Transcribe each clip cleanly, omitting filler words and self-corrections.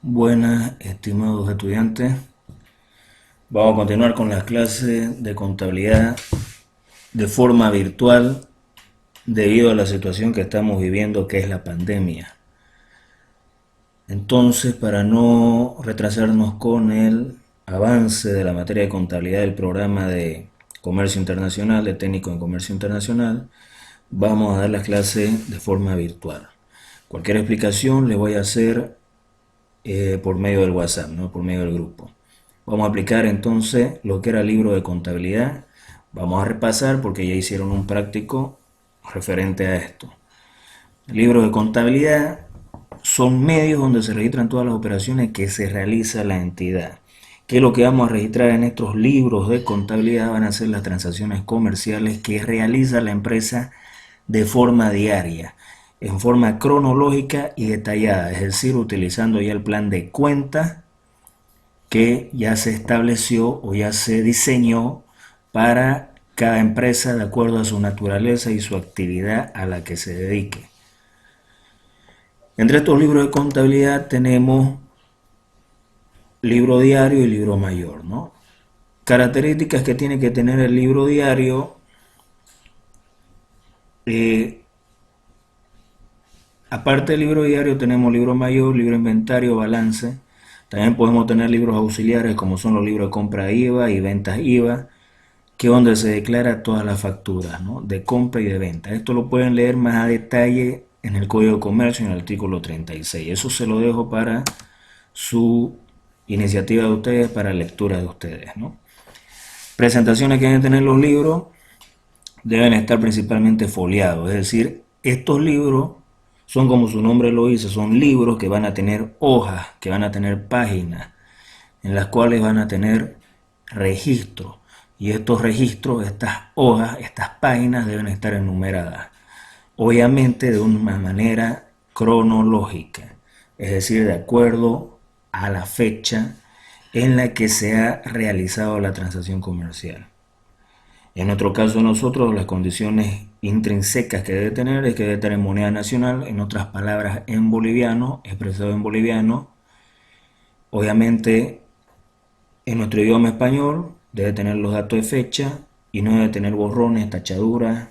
Buenas, estimados estudiantes. Vamos a continuar con las clases de contabilidad de forma virtual debido a la situación que estamos viviendo, que es la pandemia. Entonces, para no retrasarnos con el avance de la materia de contabilidad del programa de comercio internacional, de técnico en comercio internacional, vamos a dar las clases de forma virtual. Cualquier explicación le voy a hacer por medio del WhatsApp, ¿no? Por medio del grupo. Vamos a aplicar entonces lo que era el libro de contabilidad. Vamos a repasar porque ya hicieron un práctico referente a esto. El libro de contabilidad son medios donde se registran todas las operaciones que se realiza la entidad. ¿Qué es lo que vamos a registrar en estos libros de contabilidad? Van a ser las transacciones comerciales que realiza la empresa de forma diaria, en forma cronológica y detallada, es decir, utilizando ya el plan de cuenta que ya se estableció o ya se diseñó para cada empresa de acuerdo a su naturaleza y su actividad a la que se dedique. Entre estos libros de contabilidad tenemos libro diario y libro mayor, ¿no? Características que tiene que tener el libro diario. Aparte del libro diario tenemos libro mayor, libro inventario, balance. También podemos tener libros auxiliares como son los libros de compra IVA y ventas IVA, que es donde se declara todas las facturas, ¿no? De compra y de venta. Esto lo pueden leer más a detalle en el Código de Comercio, en el artículo 36. Eso se lo dejo para su iniciativa de ustedes, para lectura de ustedes, ¿no? Presentaciones que deben tener los libros deben estar principalmente foliados, es decir, estos libros son como su nombre lo dice, son libros que van a tener hojas, que van a tener páginas, en las cuales van a tener registros. Y estos registros, estas hojas, estas páginas deben estar enumeradas. Obviamente de una manera cronológica, es decir, de acuerdo a la fecha en la que se ha realizado la transacción comercial. En nuestro caso nosotros, las condiciones intrínsecas que debe tener es que debe tener moneda nacional, en otras palabras en boliviano, expresado en boliviano. Obviamente en nuestro idioma español debe tener los datos de fecha y no debe tener borrones, tachaduras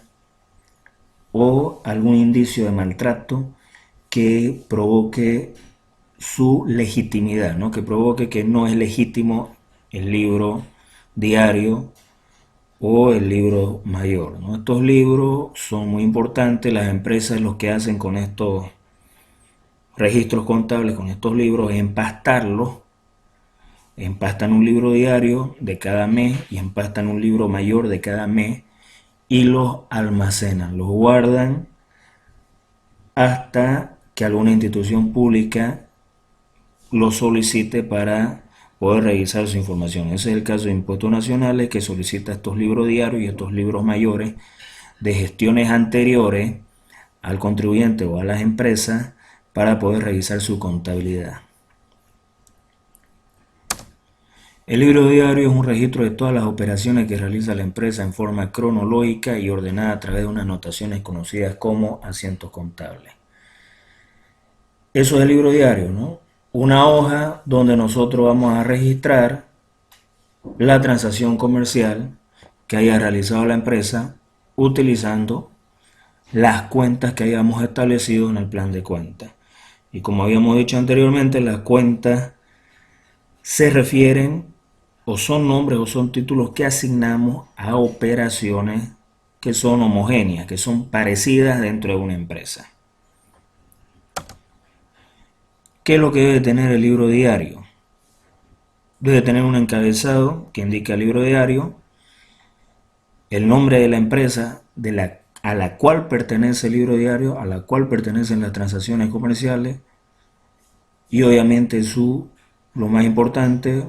o algún indicio de maltrato que provoque su legitimidad, ¿no? Que provoque que no es legítimo el libro diario o el libro mayor, ¿no? Estos libros son muy importantes. Las empresas lo que hacen con estos registros contables, con estos libros, es empastarlos. Empastan un libro diario de cada mes y empastan un libro mayor de cada mes y los almacenan, los guardan hasta que alguna institución pública lo solicite para poder revisar su información. Ese es el caso de Impuestos Nacionales, que solicita estos libros diarios y estos libros mayores de gestiones anteriores al contribuyente o a las empresas para poder revisar su contabilidad. El libro diario es un registro de todas las operaciones que realiza la empresa en forma cronológica y ordenada a través de unas notaciones conocidas como asientos contables. Eso es el libro diario, ¿no? Una hoja donde nosotros vamos a registrar la transacción comercial que haya realizado la empresa utilizando las cuentas que hayamos establecido en el plan de cuentas. Y como habíamos dicho anteriormente, las cuentas se refieren o son nombres o son títulos que asignamos a operaciones que son homogéneas, que son parecidas dentro de una empresa. ¿Qué es lo que debe tener el libro diario? Debe tener un encabezado que indica el libro diario, el nombre de la empresa a la cual pertenece el libro diario, a la cual pertenecen las transacciones comerciales y obviamente lo más importante,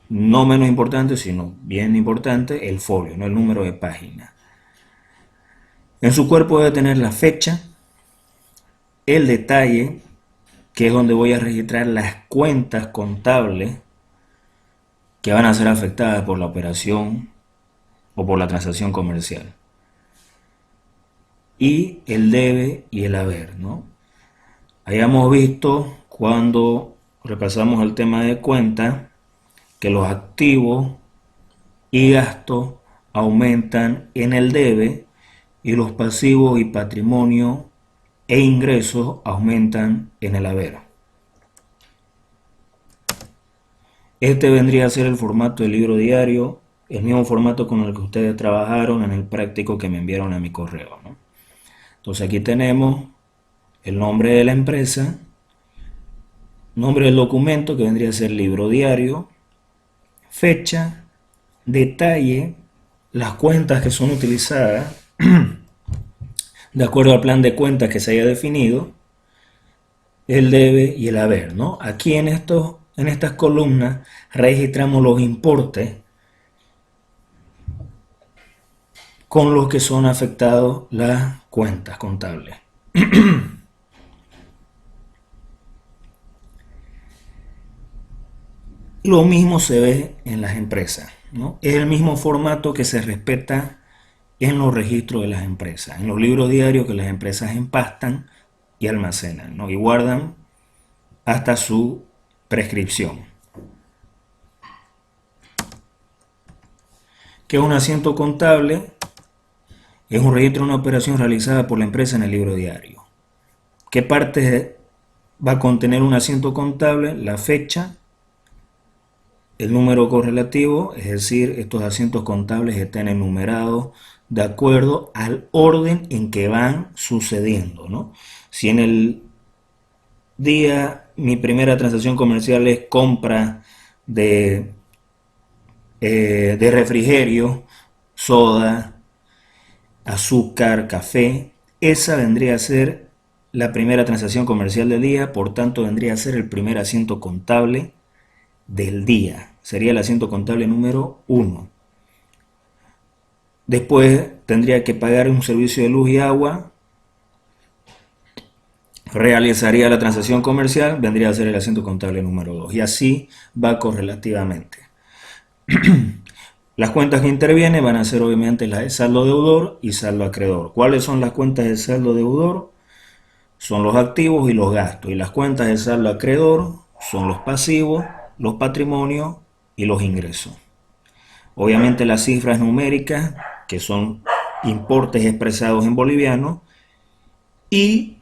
no menos importante, sino bien importante, el folio, ¿no? El número de página. En su cuerpo debe tener la fecha, el detalle, que es donde voy a registrar las cuentas contables que van a ser afectadas por la operación o por la transacción comercial. Y el debe y el haber, ¿no? Hayamos visto cuando repasamos el tema de cuenta, que los activos y gastos aumentan en el debe y los pasivos y patrimonio e ingresos aumentan en el haber. Este vendría a ser el formato del libro diario, el mismo formato con el que ustedes trabajaron en el práctico que me enviaron a mi correo, ¿no? Entonces aquí tenemos el nombre de la empresa, nombre del documento que vendría a ser libro diario, fecha, detalle, las cuentas que son utilizadas de acuerdo al plan de cuentas que se haya definido, el debe y el haber, ¿no? Aquí en estas columnas registramos los importes con los que son afectados las cuentas contables. Lo mismo se ve en las empresas, ¿no? Es el mismo formato que se respeta en los registros de las empresas, en los libros diarios que las empresas empastan y almacenan, ¿no? Y guardan hasta su prescripción. ¿Qué es un asiento contable? Es un registro de una operación realizada por la empresa en el libro diario. ¿Qué parte va a contener un asiento contable? La fecha, el número correlativo, es decir, estos asientos contables están enumerados de acuerdo al orden en que van sucediendo, ¿no? Si en el día mi primera transacción comercial es compra de refrigerio, soda, azúcar, café, esa vendría a ser la primera transacción comercial del día, por tanto vendría a ser el primer asiento contable del día, sería el asiento contable número 1. Después tendría que pagar un servicio de luz y agua, realizaría la transacción comercial, vendría a ser el asiento contable número 2, y así va correlativamente. Las cuentas que intervienen van a ser obviamente las de saldo deudor y saldo acreedor. ¿Cuáles son las cuentas de saldo deudor? Son los activos y los gastos. Y las cuentas de saldo acreedor son los pasivos, los patrimonios y los ingresos. Obviamente las cifras numéricas, que son importes expresados en boliviano, y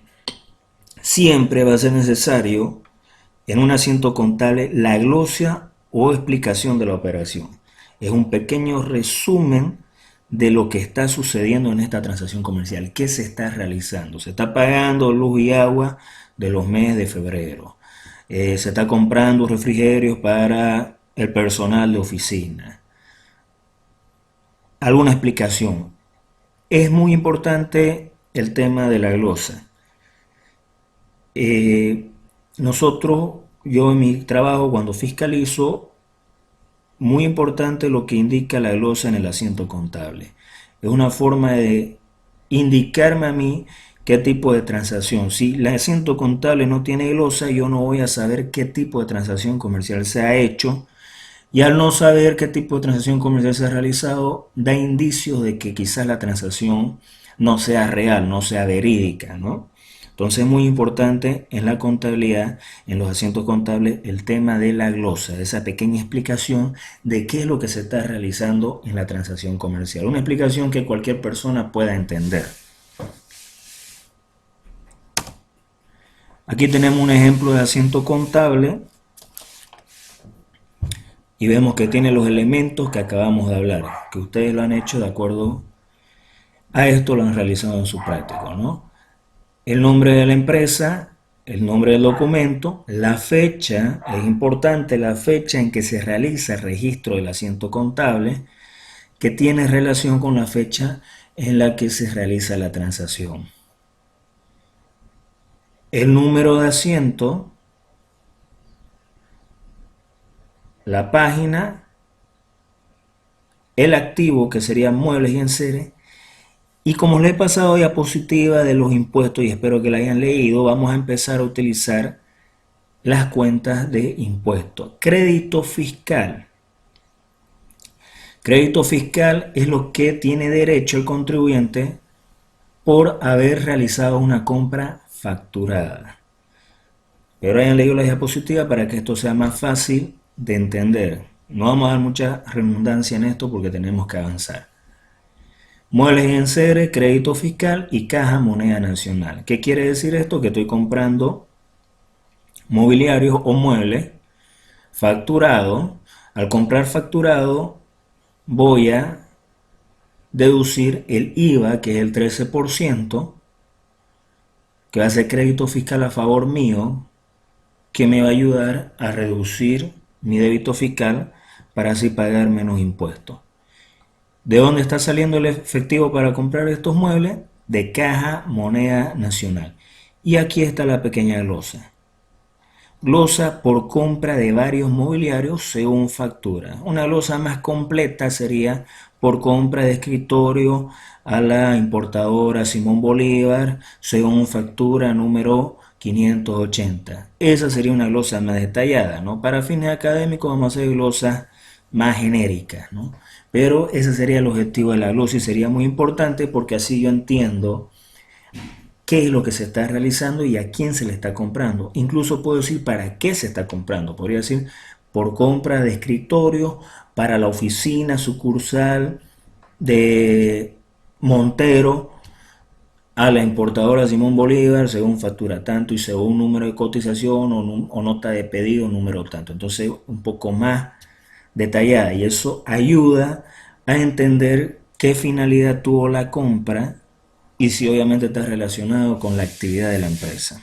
siempre va a ser necesario en un asiento contable la glosa o explicación de la operación. Es un pequeño resumen de lo que está sucediendo en esta transacción comercial. ¿Qué se está realizando? Se está pagando luz y agua de los meses de febrero. Se está comprando refrigerios para el personal de oficina. Alguna explicación. Es muy importante el tema de la glosa. Yo en mi trabajo, cuando fiscalizo, muy importante lo que indica la glosa en el asiento contable. Es una forma de indicarme a mí qué tipo de transacción. Si el asiento contable no tiene glosa, yo no voy a saber qué tipo de transacción comercial se ha hecho. Y al no saber qué tipo de transacción comercial se ha realizado, da indicios de que quizás la transacción no sea real, no sea verídica, ¿no? Entonces es muy importante en la contabilidad, en los asientos contables, el tema de la glosa, de esa pequeña explicación de qué es lo que se está realizando en la transacción comercial. Una explicación que cualquier persona pueda entender. Aquí tenemos un ejemplo de asiento contable y vemos que tiene los elementos que acabamos de hablar, que ustedes lo han hecho de acuerdo a esto, lo han realizado en su práctico, ¿no? El nombre de la empresa, el nombre del documento, la fecha, es importante la fecha en que se realiza el registro del asiento contable, que tiene relación con la fecha en la que se realiza la transacción. El número de asiento, la página, el activo, que serían muebles y enseres. Y como les he pasado diapositiva de los impuestos y espero que la hayan leído, vamos a empezar a utilizar las cuentas de impuestos. Crédito fiscal. Crédito fiscal es lo que tiene derecho el contribuyente por haber realizado una compra facturada. Espero hayan leído la diapositiva para que esto sea más fácil de entender. No vamos a dar mucha redundancia en esto porque tenemos que avanzar. Muebles y enseres, crédito fiscal y caja moneda nacional. ¿Qué quiere decir esto? Que estoy comprando mobiliarios o muebles facturado. Al comprar facturado voy a deducir el IVA, que es el 13%, que va a ser crédito fiscal a favor mío, que me va a ayudar a reducir mi débito fiscal para así pagar menos impuestos. ¿De dónde está saliendo el efectivo para comprar estos muebles? De Caja Moneda Nacional. Y aquí está la pequeña glosa. Glosa por compra de varios mobiliarios según factura. Una glosa más completa sería por compra de escritorio a la importadora Simón Bolívar según factura número 580. Esa sería una glosa más detallada, ¿no? Para fines académicos vamos a hacer glosas más genéricas, ¿no? Pero ese sería el objetivo de la glosa y sería muy importante porque así yo entiendo qué es lo que se está realizando y a quién se le está comprando. Incluso puedo decir para qué se está comprando. Podría decir por compra de escritorio para la oficina sucursal de Montero a la importadora Simón Bolívar según factura tanto y según número de cotización o nota de pedido número tanto. Entonces un poco más detallada y eso ayuda a entender qué finalidad tuvo la compra y si obviamente está relacionado con la actividad de la empresa.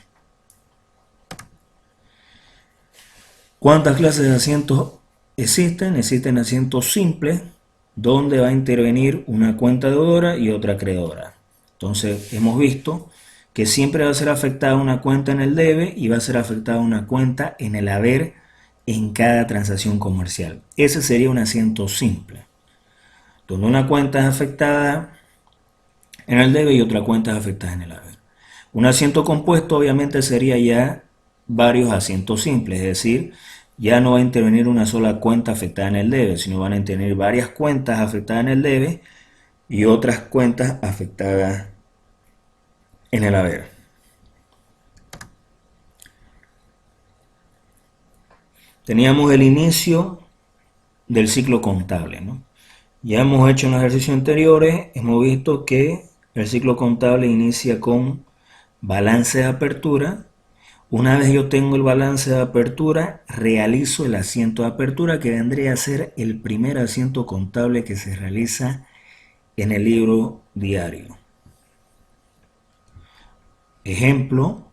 ¿Cuántas clases de asientos existen? Existen asientos simples donde va a intervenir una cuenta deudora y otra acreedora. Entonces hemos visto que siempre va a ser afectada una cuenta en el debe y va a ser afectada una cuenta en el haber en cada transacción comercial. Ese sería un asiento simple, donde una cuenta es afectada en el debe y otra cuenta es afectada en el haber. Un asiento compuesto obviamente sería ya varios asientos simples, es decir, ya no va a intervenir una sola cuenta afectada en el debe, sino van a intervenir varias cuentas afectadas en el debe y otras cuentas afectadas en el haber. Teníamos el inicio del ciclo contable, ¿no? Ya hemos hecho en los ejercicios anteriores, hemos visto que el ciclo contable inicia con balance de apertura. Una vez yo tengo el balance de apertura, realizo el asiento de apertura, que vendría a ser el primer asiento contable que se realiza en el libro diario. Ejemplo,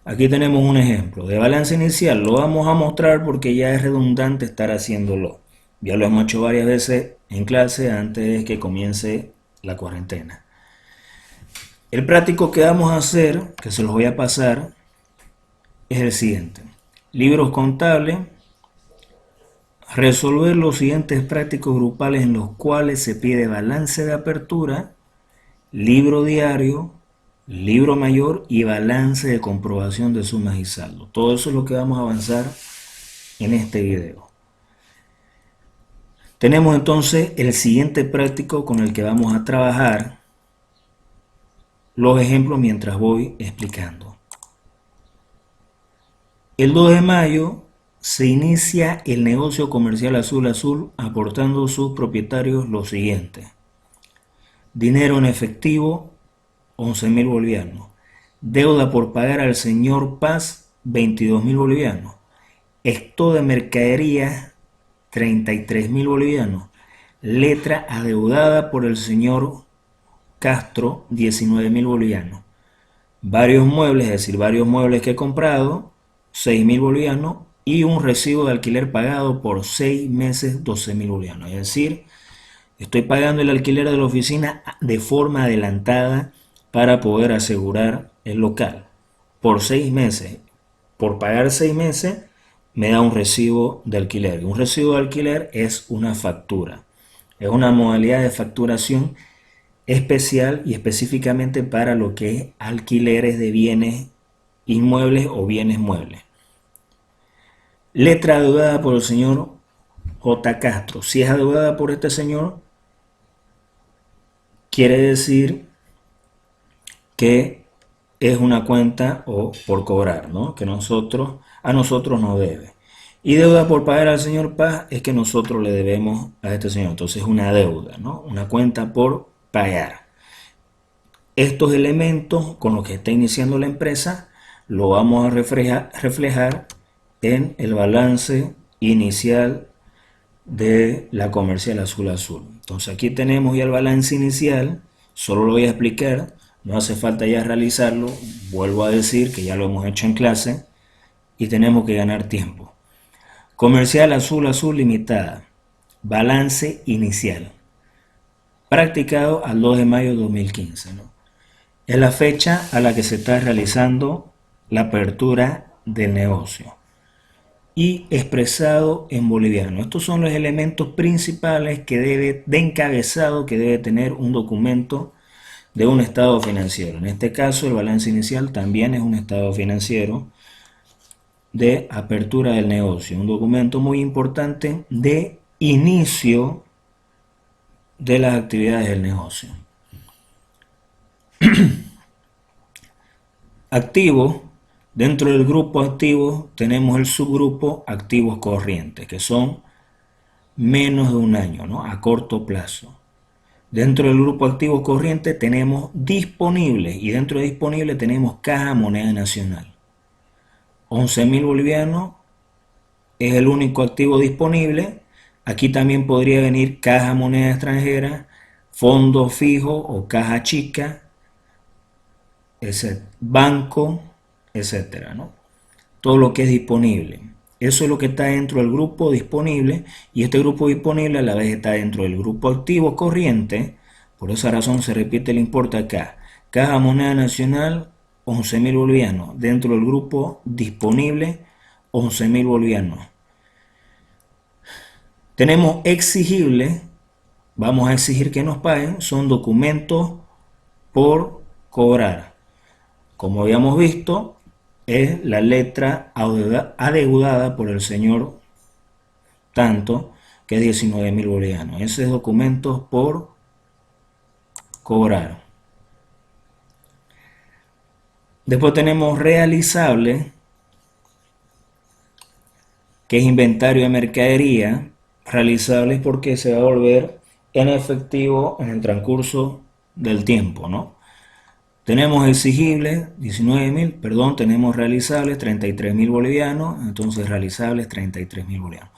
aquí tenemos un ejemplo de balance inicial. Lo vamos a mostrar porque ya es redundante estar haciéndolo. Ya lo hemos hecho varias veces en clase antes de que comience la cuarentena. El práctico que vamos a hacer, que se los voy a pasar, es el siguiente. Libros contables. Resolver los siguientes prácticos grupales en los cuales se pide balance de apertura, libro diario, libro mayor y balance de comprobación de sumas y saldos. Todo eso es lo que vamos a avanzar en este video. Tenemos entonces el siguiente práctico con el que vamos a trabajar los ejemplos mientras voy explicando. El 2 de mayo se inicia el negocio comercial Azul Azul aportando sus propietarios lo siguiente. Dinero en efectivo, 11.000 bolivianos. Deuda por pagar al señor Paz, 22.000 bolivianos. Stock de mercadería, 33.000 bolivianos. Letra adeudada por el señor Castro, 19.000 bolivianos. Varios muebles, es decir, varios muebles que he comprado, 6.000 bolivianos. Y un recibo de alquiler pagado por 6 meses, 12.000 bolivianos. Es decir, estoy pagando el alquiler de la oficina de forma adelantada para poder asegurar el local por 6 meses. Por pagar 6 meses me da un recibo de alquiler. Un recibo de alquiler es una factura. Es una modalidad de facturación especial y específicamente para lo que es alquileres de bienes inmuebles o bienes muebles. Letra adeudada por el señor J. Castro. Si es adeudada por este señor, quiere decir que es una cuenta o por cobrar, ¿no? Que a nosotros nos debe. Y deuda por pagar al señor Paz es que nosotros le debemos a este señor. Entonces es una deuda, ¿no? Una cuenta por pagar. Estos elementos con los que está iniciando la empresa lo vamos a reflejar en el balance inicial de la comercial azul azul. Entonces aquí tenemos ya el balance inicial, solo lo voy a explicar, no hace falta ya realizarlo, vuelvo a decir que ya lo hemos hecho en clase y tenemos que ganar tiempo. Comercial azul azul limitada, balance inicial, practicado al 2 de mayo de 2015, ¿no? Es la fecha a la que se está realizando la apertura del negocio y expresado en boliviano. Estos son los elementos principales de encabezado que debe tener un documento de un estado financiero. En este caso, el balance inicial también es un estado financiero de apertura del negocio, un documento muy importante de inicio de las actividades del negocio. Activo. Dentro del grupo activo tenemos el subgrupo activos corrientes, que son menos de un año, ¿no? A corto plazo. Dentro del grupo activos corrientes tenemos disponibles y dentro de disponibles tenemos caja moneda nacional. 11.000 bolivianos es el único activo disponible. Aquí también podría venir caja moneda extranjera, fondo fijo o caja chica, banco, etcétera, ¿no? Todo lo que es disponible. Eso es lo que está dentro del grupo disponible y este grupo disponible a la vez está dentro del grupo activo corriente. Por esa razón se repite el importe acá. Caja moneda nacional, 11.000 bolivianos. Dentro del grupo disponible, 11.000 bolivianos. Tenemos exigible, vamos a exigir que nos paguen, son documentos por cobrar. Como habíamos visto, es la letra adeudada por el señor tanto, que es 19.000 bolivianos. Ese es documentos por cobrar. Después tenemos realizable, que es inventario de mercadería. Realizable porque se va a volver en efectivo en el transcurso del tiempo, ¿no? Tenemos exigibles, 19.000, perdón, tenemos realizables, 33.000 bolivianos, entonces realizables, 33.000 bolivianos.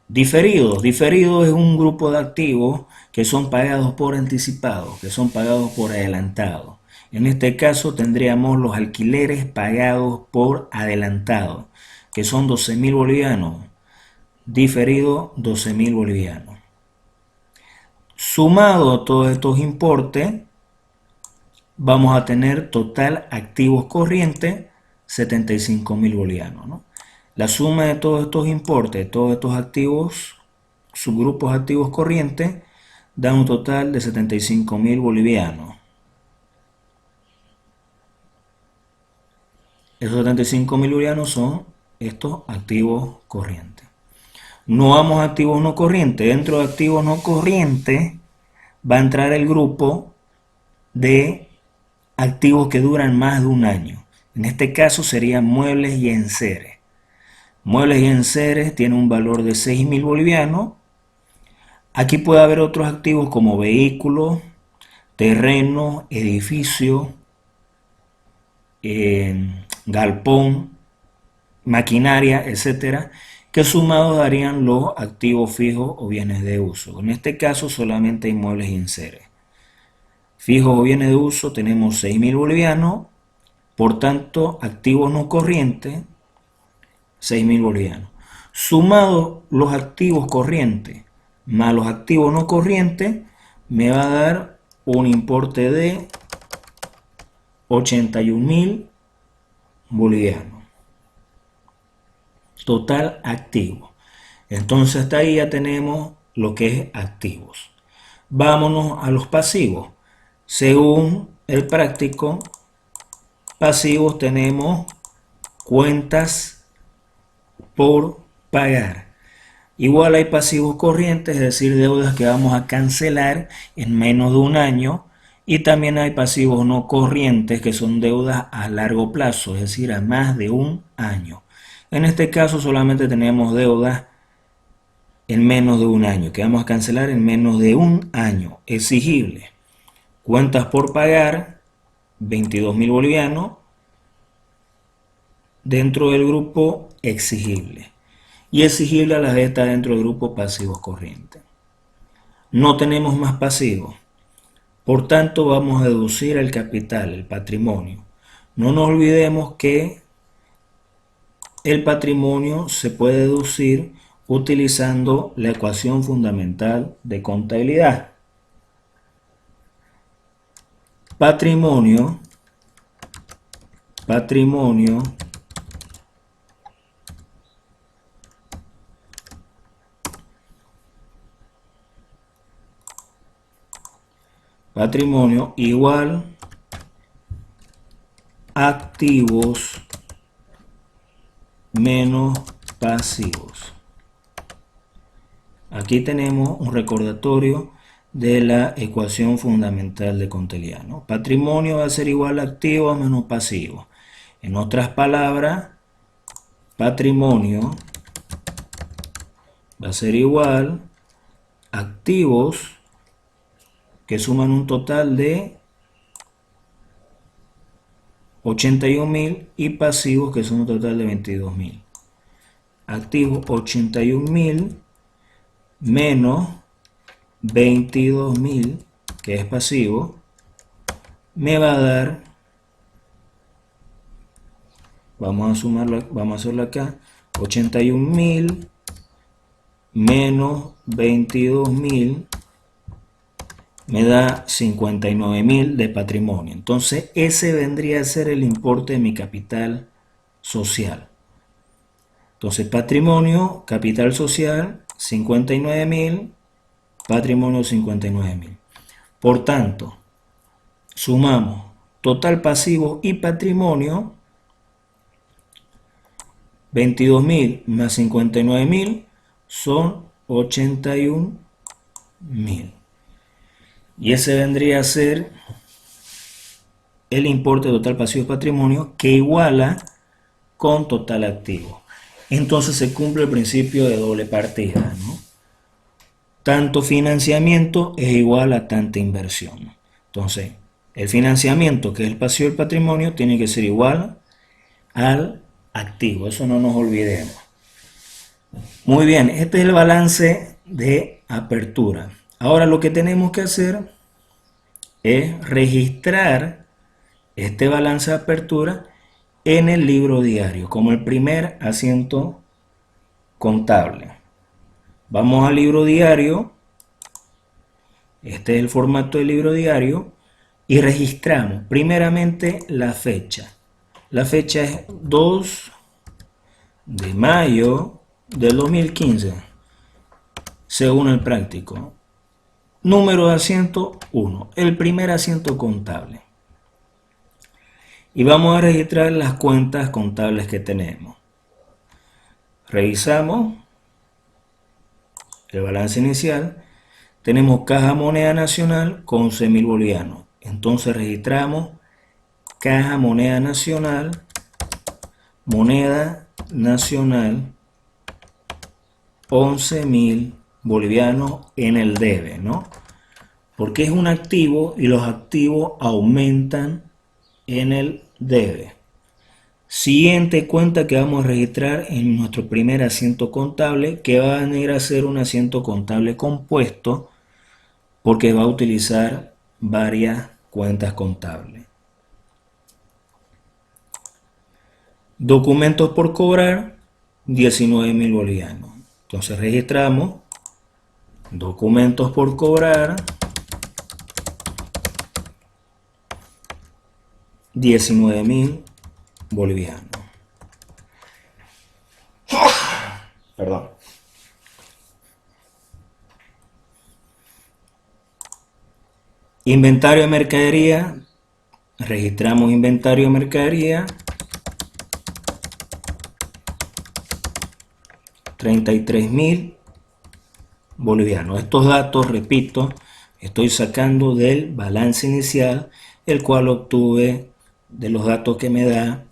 Diferidos es un grupo de activos que son pagados por anticipado, que son pagados por adelantado. En este caso tendríamos los alquileres pagados por adelantado, que son 12.000 bolivianos. Diferido, 12.000 bolivianos. Sumado todos estos importes, vamos a tener total activos corrientes 75.000 bolivianos, ¿no? La suma de todos estos importes, todos estos activos, subgrupos activos corrientes, da un total de 75.000 bolivianos. Esos 75.000 bolivianos son estos activos corrientes. No vamos a activos no corrientes. Dentro de activos no corrientes va a entrar el grupo de activos que duran más de un año. En este caso serían muebles y enseres. Muebles y enseres tienen un valor de 6.000 bolivianos. Aquí puede haber otros activos como vehículos, terreno, edificio, galpón, maquinaria, etcétera, que sumados darían los activos fijos o bienes de uso. En este caso solamente hay muebles y enseres. Fijos o bienes de uso tenemos 6.000 bolivianos, por tanto activos no corrientes 6.000 bolivianos. Sumados los activos corrientes más los activos no corrientes me va a dar un importe de 81.000 bolivianos. Total activo. Entonces hasta ahí ya tenemos lo que es activos. Vámonos a los pasivos. Según el práctico, pasivos tenemos cuentas por pagar. Igual hay pasivos corrientes, es decir, deudas que vamos a cancelar en menos de un año. Y también hay pasivos no corrientes, que son deudas a largo plazo, es decir, a más de un año. En este caso solamente tenemos deudas en menos de un año, que vamos a cancelar en menos de un año, exigible. Cuentas por pagar, 22.000 bolivianos, dentro del grupo exigible. Y exigible a las de está dentro del grupo pasivos corrientes. No tenemos más pasivos. Por tanto, vamos a deducir el capital, el patrimonio. No nos olvidemos que el patrimonio se puede deducir utilizando la ecuación fundamental de contabilidad. Patrimonio igual activos menos pasivos. Aquí tenemos un recordatorio de la ecuación fundamental de contabilidad, ¿no? Patrimonio va a ser igual a activos menos pasivos. En otras palabras, patrimonio va a ser igual a activos que suman un total de 81.000 y pasivos que son un total de 22.000. Activos 81.000 menos 22.000, que es pasivo, me va a dar, vamos a sumarlo, vamos a hacerlo acá, 81.000 menos 22.000 me da 59.000 de patrimonio. Entonces ese vendría a ser el importe de mi capital social. Entonces patrimonio, capital social, 59.000, patrimonio 59.000. Por tanto, sumamos total pasivo y patrimonio, 22.000 más 59.000 son 81.000. Y ese vendría a ser el importe total pasivo y patrimonio, que iguala con total activo. Entonces se cumple el principio de doble partida, ¿no? Tanto financiamiento es igual a tanta inversión. Entonces, el financiamiento, que es el pasivo y el patrimonio, tiene que ser igual al activo. Eso no nos olvidemos. Muy bien, este es el balance de apertura. Ahora lo que tenemos que hacer es registrar este balance de apertura en el libro diario, como el primer asiento contable. Vamos al libro diario, este es el formato del libro diario, y registramos primeramente la fecha. La fecha es 2 de mayo del 2015, según el práctico. Número de asiento 1, el primer asiento contable. Y vamos a registrar las cuentas contables que tenemos. Revisamos el balance inicial. Tenemos caja moneda nacional con 11.000 bolivianos. Entonces registramos caja moneda nacional 11.000 bolivianos en el debe, ¿no? Porque es un activo y los activos aumentan en el debe. Siguiente cuenta que vamos a registrar en nuestro primer asiento contable, que va a venir a ser un asiento contable compuesto, porque va a utilizar varias cuentas contables. Documentos por cobrar, 19.000 bolivianos. Entonces registramos documentos por cobrar, 19.000 bolivianos. Perdón. Inventario de mercadería, registramos inventario de mercadería, 33.000 bolivianos. Estos datos, repito, estoy sacando del balance inicial, el cual obtuve de los datos que me da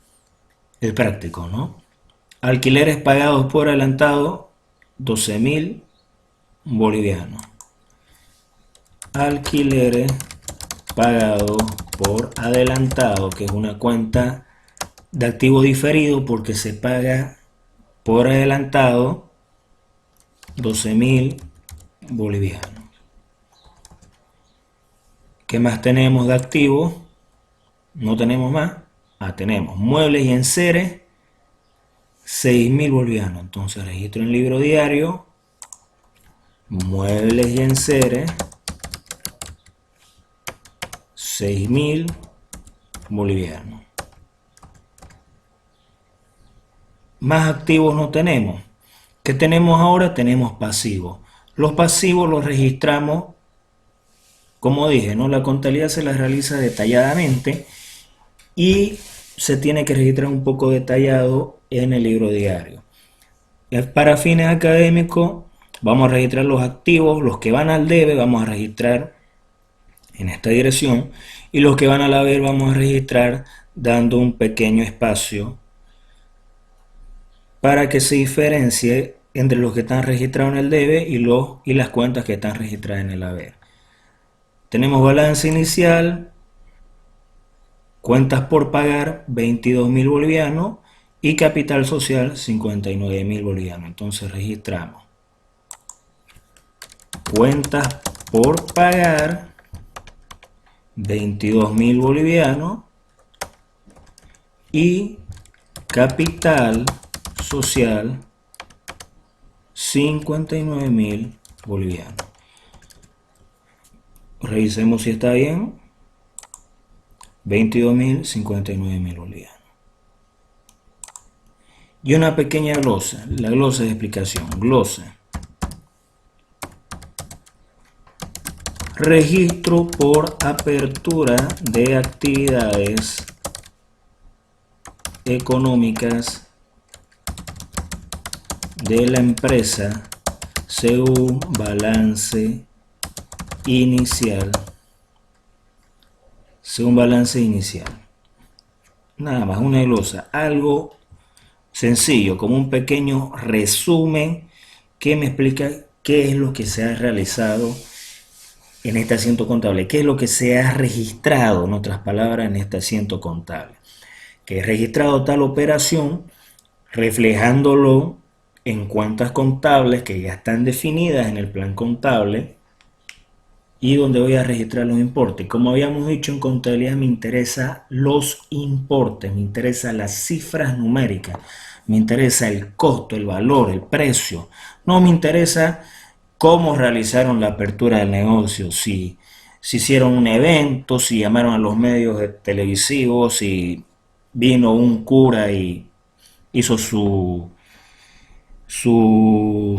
el práctico, ¿no? Alquileres pagados por adelantado, 12.000 bolivianos. Alquileres pagados por adelantado, que es una cuenta de activo diferido porque se paga por adelantado, 12.000 bolivianos. ¿Qué más tenemos de activo? No tenemos más. Tenemos muebles y enseres, 6.000 bolivianos. Entonces registro en libro diario, muebles y enseres, 6.000 bolivianos. Más activos no tenemos. ¿Qué tenemos ahora? Tenemos pasivos. Los pasivos los registramos, como dije, ¿no? La contabilidad se la realiza detalladamente y se tiene que registrar un poco detallado en el libro diario. Para fines académicos vamos a registrar los activos, los que van al debe vamos a registrar en esta dirección y los que van al haber vamos a registrar dando un pequeño espacio para que se diferencie entre los que están registrados en el debe y las cuentas que están registradas en el haber. Tenemos balance inicial, cuentas por pagar, 22.000 bolivianos y capital social, 59.000 bolivianos. Entonces registramos cuentas por pagar, 22.000 bolivianos y capital social, 59.000 bolivianos. Revisemos si está bien. 22.000, 59.000 bolivianos. Y una pequeña glosa, la glosa de explicación. Glosa. Registro por apertura de actividades económicas de la empresa según balance inicial. Según balance inicial. Nada más, una glosa. Algo sencillo, como un pequeño resumen que me explica qué es lo que se ha realizado en este asiento contable, qué es lo que se ha registrado, en otras palabras, en este asiento contable. Que he registrado tal operación, reflejándolo en cuentas contables que ya están definidas en el plan contable y donde voy a registrar los importes. Como habíamos dicho, en contabilidad me interesa los importes, me interesan las cifras numéricas, me interesa el costo, el valor, el precio. No me interesa cómo realizaron la apertura del negocio, si hicieron un evento, si llamaron a los medios televisivos, si vino un cura y hizo su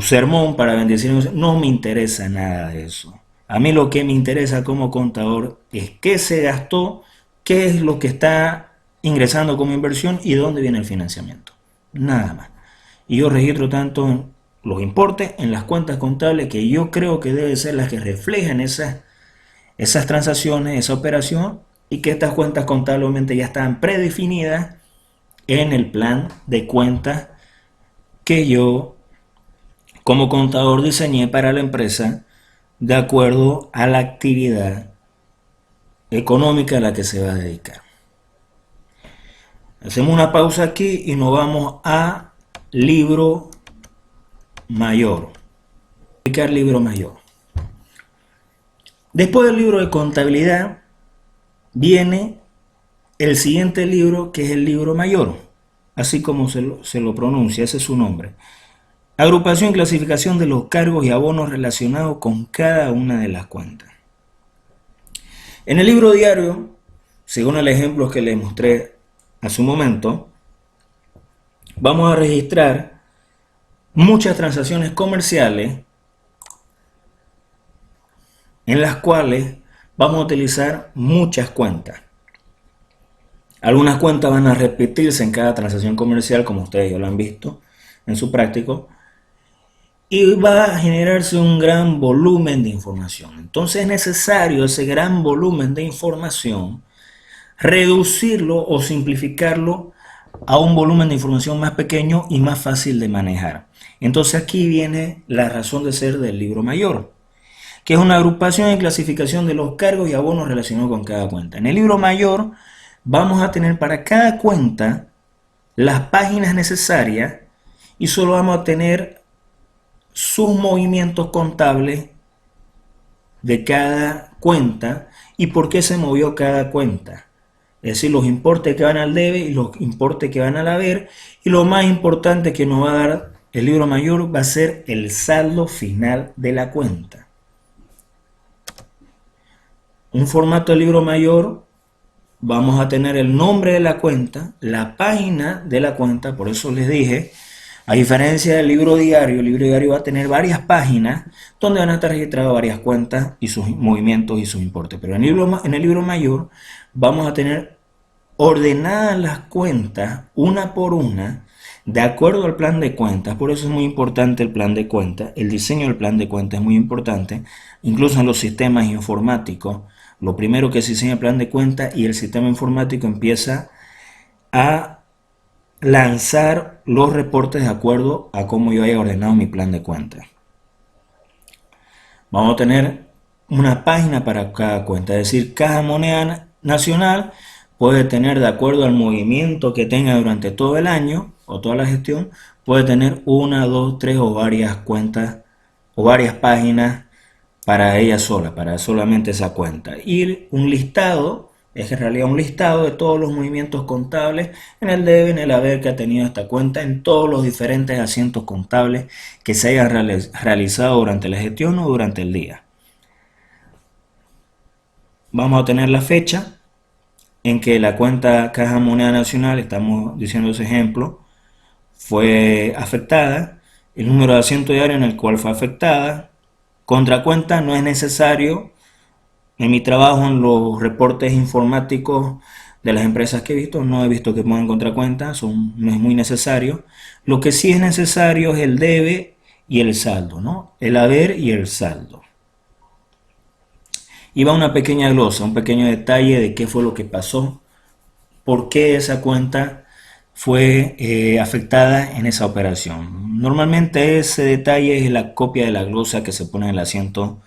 sermón para bendecir. No me interesa nada de eso. A mí lo que me interesa como contador es qué se gastó, qué es lo que está ingresando como inversión y dónde viene el financiamiento. Nada más. Y yo registro tanto los importes en las cuentas contables que yo creo que deben ser las que reflejan esas transacciones, esa operación, y que estas cuentas contablemente ya están predefinidas en el plan de cuentas que yo como contador diseñé para la empresa de acuerdo a la actividad económica a la que se va a dedicar. Hacemos una pausa aquí y nos vamos a libro mayor. Explicar libro mayor. Después del libro de contabilidad viene el siguiente libro, que es el libro mayor, así como se lo pronuncia, ese es su nombre. Agrupación y clasificación de los cargos y abonos relacionados con cada una de las cuentas. En el libro diario, según el ejemplo que les mostré hace un momento, vamos a registrar muchas transacciones comerciales en las cuales vamos a utilizar muchas cuentas. Algunas cuentas van a repetirse en cada transacción comercial, como ustedes ya lo han visto en su práctico, y va a generarse un gran volumen de información. Entonces es necesario ese gran volumen de información reducirlo o simplificarlo a un volumen de información más pequeño y más fácil de manejar. Entonces aquí viene la razón de ser del libro mayor, que es una agrupación y clasificación de los cargos y abonos relacionados con cada cuenta. En el libro mayor vamos a tener para cada cuenta las páginas necesarias y solo vamos a tener sus movimientos contables de cada cuenta y por qué se movió cada cuenta. Es decir, los importes que van al debe y los importes que van al haber. Y lo más importante que nos va a dar el libro mayor va a ser el saldo final de la cuenta. Un formato de libro mayor, vamos a tener el nombre de la cuenta, la página de la cuenta, por eso les dije, a diferencia del libro diario, el libro diario va a tener varias páginas donde van a estar registradas varias cuentas y sus movimientos y sus importes. Pero en el libro mayor vamos a tener ordenadas las cuentas una por una de acuerdo al plan de cuentas. Por eso es muy importante el plan de cuentas. El diseño del plan de cuentas es muy importante. Incluso en los sistemas informáticos, lo primero que se diseña el plan de cuentas y el sistema informático empieza a lanzar los reportes de acuerdo a cómo yo haya ordenado mi plan de cuentas. Vamos a tener una página para cada cuenta, es decir, Caja Moneda Nacional puede tener, de acuerdo al movimiento que tenga durante todo el año o toda la gestión, puede tener una, dos, tres o varias cuentas o varias páginas para ella sola, para solamente esa cuenta. Y un listado, es en realidad un listado de todos los movimientos contables en el debe, en el haber que ha tenido esta cuenta, en todos los diferentes asientos contables que se hayan realizado durante la gestión o durante el día. Vamos a tener la fecha en que la cuenta Caja Moneda Nacional, estamos diciendo ese ejemplo, fue afectada, el número de asiento diario en el cual fue afectada. Contra cuenta no es necesario. En mi trabajo en los reportes informáticos de las empresas que he visto, no he visto que pongan contracuenta, no es muy necesario. Lo que sí es necesario es el debe y el saldo, ¿no? El haber y el saldo. Y va una pequeña glosa, un pequeño detalle de qué fue lo que pasó, por qué esa cuenta fue afectada en esa operación. Normalmente ese detalle es la copia de la glosa que se pone en el asiento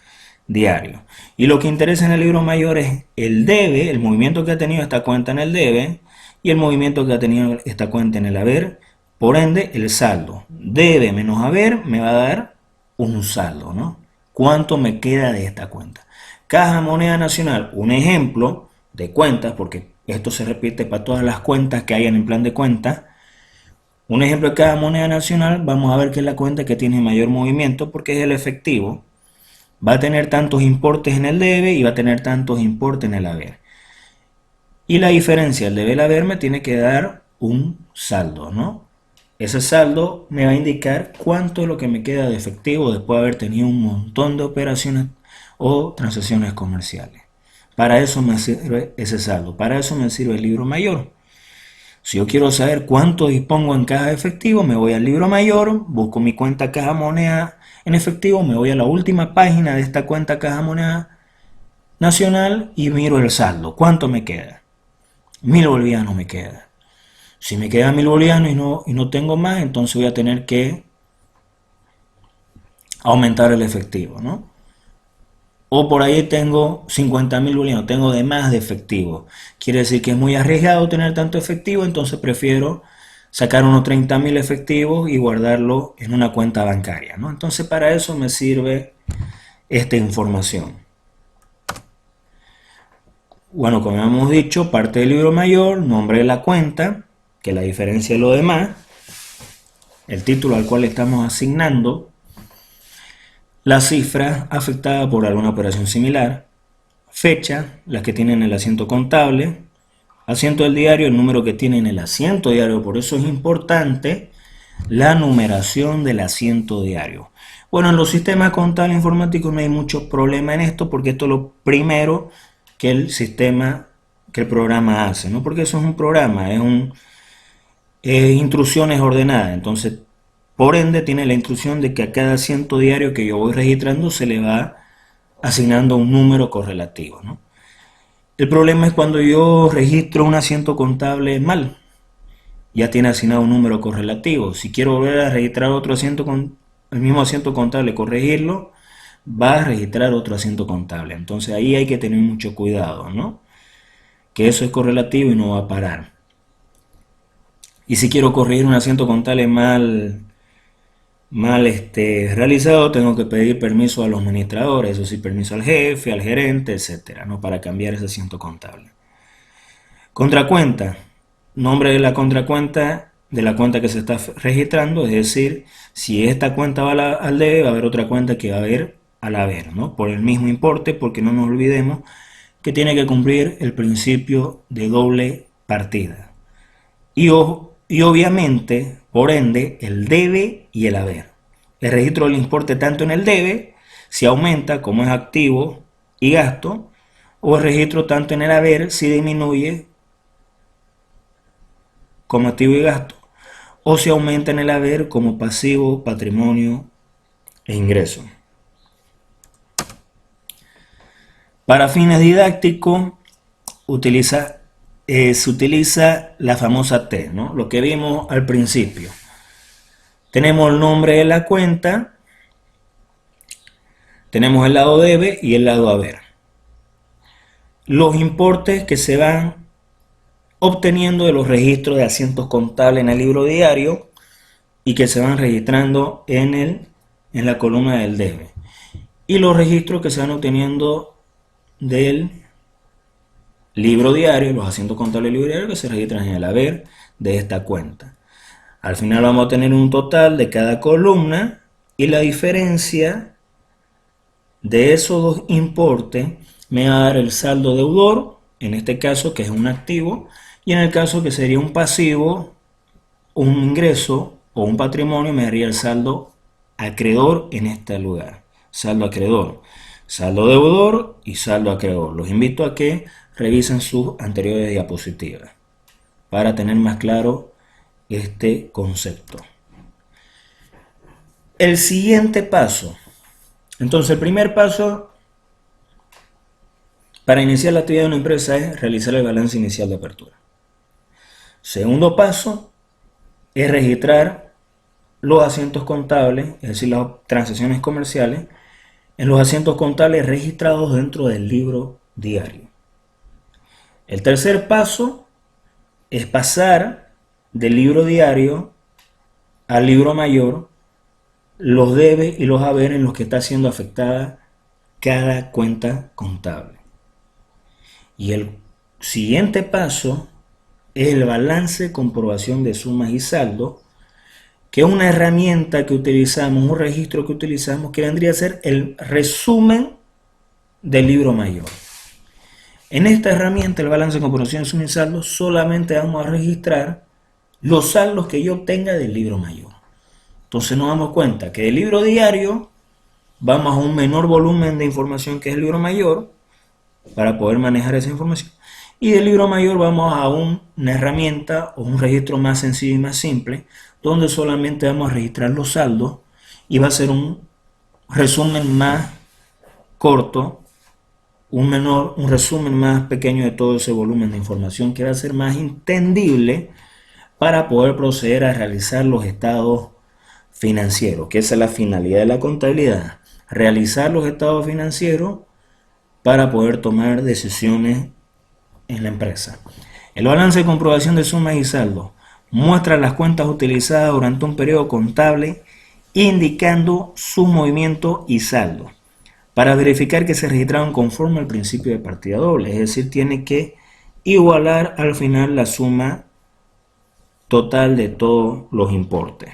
diario. Y lo que interesa en el libro mayor es el debe, el movimiento que ha tenido esta cuenta en el debe y el movimiento que ha tenido esta cuenta en el haber, por ende el saldo. Debe menos haber me va a dar un saldo, ¿no? ¿Cuánto me queda de esta cuenta? Caja Moneda Nacional, un ejemplo de cuentas, porque esto se repite para todas las cuentas que hayan en plan de cuenta. Un ejemplo de Caja Moneda Nacional, vamos a ver que es la cuenta que tiene mayor movimiento porque es el efectivo. Va a tener tantos importes en el debe y va a tener tantos importes en el haber. Y la diferencia, el debe y el haber, me tiene que dar un saldo, ¿no? Ese saldo me va a indicar cuánto es lo que me queda de efectivo después de haber tenido un montón de operaciones o transacciones comerciales. Para eso me sirve ese saldo, para eso me sirve el libro mayor. Si yo quiero saber cuánto dispongo en caja de efectivo, me voy al libro mayor, busco mi cuenta Caja Moneda en efectivo, me voy a la última página de esta cuenta Caja Moneda Nacional y miro el saldo. ¿Cuánto me queda? 1000 bolivianos me queda. Si me quedan 1000 bolivianos y no tengo más, entonces voy a tener que aumentar el efectivo, ¿no? O por ahí tengo 50.000 bolivianos, tengo de más de efectivo. Quiere decir que es muy arriesgado tener tanto efectivo, entonces prefiero sacar unos 30.000 efectivos y guardarlo en una cuenta bancaria, ¿no? Entonces para eso me sirve esta información. Bueno, como hemos dicho, parte del libro mayor, nombre de la cuenta, que la diferencia de lo demás, el título al cual estamos asignando, la cifra afectada por alguna operación similar, fecha, las que tienen el asiento contable, asiento del diario, el número que tiene en el asiento diario, por eso es importante la numeración del asiento diario. Bueno, en los sistemas contables informáticos no hay mucho problema en esto, porque esto es lo primero que el sistema, que el programa hace, ¿no? Porque eso es un programa, es instrucciones ordenadas, entonces Por ende, tiene la instrucción de que a cada asiento diario que yo voy registrando se le va asignando un número correlativo, ¿no? El problema es cuando yo registro un asiento contable mal. Ya tiene asignado un número correlativo. Si quiero volver a registrar otro asiento con el mismo asiento contable, corregirlo, va a registrar otro asiento contable. Entonces ahí hay que tener mucho cuidado, ¿no? Que eso es correlativo y no va a parar. Y si quiero corregir un asiento contable mal realizado, tengo que pedir permiso a los administradores, eso sí, permiso al jefe, al gerente, etcétera, ¿no? Para cambiar ese asiento contable. Contracuenta. Nombre de la contracuenta de la cuenta que se está registrando, es decir, si esta cuenta va al debe, va a haber otra cuenta que va a haber al haber, ¿no? Por el mismo importe, porque no nos olvidemos que tiene que cumplir el principio de doble partida. Y obviamente, por ende, el debe y el haber. El registro del importe tanto en el debe, si aumenta como es activo y gasto, o el registro tanto en el haber si disminuye como activo y gasto, o si aumenta en el haber como pasivo, patrimonio e ingreso. Para fines didácticos se utiliza la famosa T, ¿no? Lo que vimos al principio. Tenemos el nombre de la cuenta, tenemos el lado debe y el lado haber. Los importes que se van obteniendo de los registros de asientos contables en el libro diario y que se van registrando en la columna del debe. Y los registros que se van obteniendo del libro diario, los asientos contables del libro diario que se registran en el haber de esta cuenta. Al final vamos a tener un total de cada columna y la diferencia de esos dos importes me va a dar el saldo deudor, en este caso que es un activo, y en el caso que sería un pasivo, un ingreso o un patrimonio, me daría el saldo acreedor en este lugar. Saldo acreedor, saldo deudor y saldo acreedor. Los invito a que revisen sus anteriores diapositivas para tener más claro este concepto. El siguiente paso. Entonces, el primer paso para iniciar la actividad de una empresa es realizar el balance inicial de apertura. Segundo paso es registrar los asientos contables, es decir, las transacciones comerciales, en los asientos contables registrados dentro del libro diario. El tercer paso es pasar del libro diario al libro mayor los debes y los haberes en los que está siendo afectada cada cuenta contable. Y el siguiente paso es el balance comprobación de sumas y saldos, que es una herramienta que utilizamos, un registro que utilizamos, que vendría a ser el resumen del libro mayor. En esta herramienta, el balance comprobación de sumas y saldos, solamente vamos a registrar los saldos que yo tenga del libro mayor. Entonces nos damos cuenta que del libro diario vamos a un menor volumen de información que es el libro mayor para poder manejar esa información. Y del libro mayor vamos a una herramienta o un registro más sencillo y más simple, donde solamente vamos a registrar los saldos y va a ser un resumen más corto, un resumen más pequeño de todo ese volumen de información que va a ser más entendible para poder proceder a realizar los estados financieros, que esa es la finalidad de la contabilidad, realizar los estados financieros para poder tomar decisiones en la empresa. El balance de comprobación de sumas y saldos muestra las cuentas utilizadas durante un periodo contable indicando su movimiento y saldo para verificar que se registraron conforme al principio de partida doble, es decir, tiene que igualar al final la suma total de todos los importes.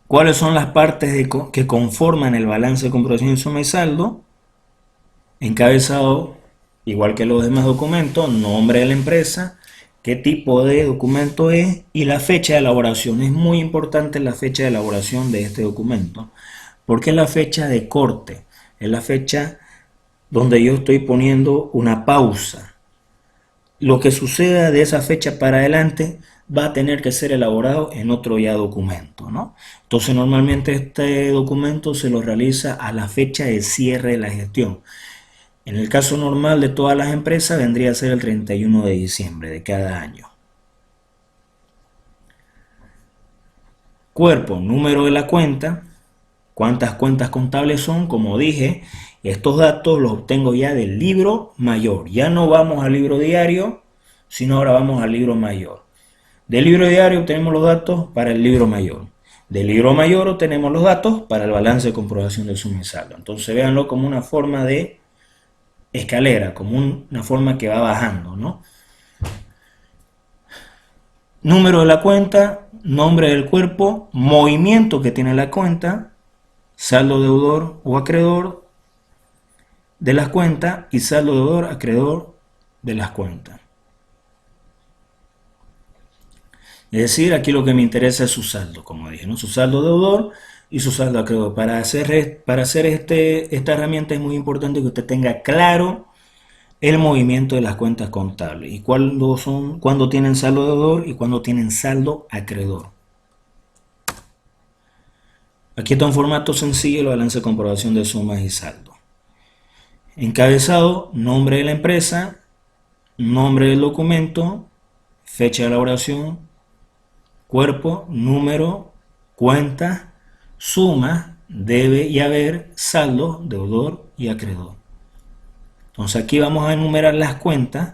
¿Cuáles son las partes que conforman el balance de comprobación de suma y saldo? Encabezado, igual que los demás documentos, nombre de la empresa, qué tipo de documento es y la fecha de elaboración. Es muy importante la fecha de elaboración de este documento, porque es la fecha de corte, es la fecha donde yo estoy poniendo una pausa. Lo que suceda de esa fecha para adelante va a tener que ser elaborado en otro ya documento, ¿no? Entonces normalmente este documento se lo realiza a la fecha de cierre de la gestión. En el caso normal de todas las empresas vendría a ser el 31 de diciembre de cada año. Cuerpo, número de la cuenta, cuántas cuentas contables son, como dije, estos datos los obtengo ya del libro mayor. Ya no vamos al libro diario, sino ahora vamos al libro mayor. Del libro diario obtenemos los datos para el libro mayor. Del libro mayor obtenemos los datos para el balance de comprobación de suma y saldo. Entonces véanlo como una forma de escalera, como una forma que va bajando, ¿no? Número de la cuenta, nombre del cuerpo, movimiento que tiene la cuenta, saldo deudor o acreedor de las cuentas y saldo deudor acreedor de las cuentas. Es decir, aquí lo que me interesa es su saldo, como dije, ¿no? Su saldo deudor y su saldo acreedor. Para hacer esta herramienta es muy importante que usted tenga claro el movimiento de las cuentas contables y cuándo tienen saldo deudor y cuándo tienen saldo acreedor. Aquí está un formato sencillo, el balance de comprobación de sumas y saldo. Encabezado, nombre de la empresa, nombre del documento, fecha de elaboración, cuerpo, número, cuenta, suma, debe y haber, saldo, deudor y acreedor. Entonces aquí vamos a enumerar las cuentas,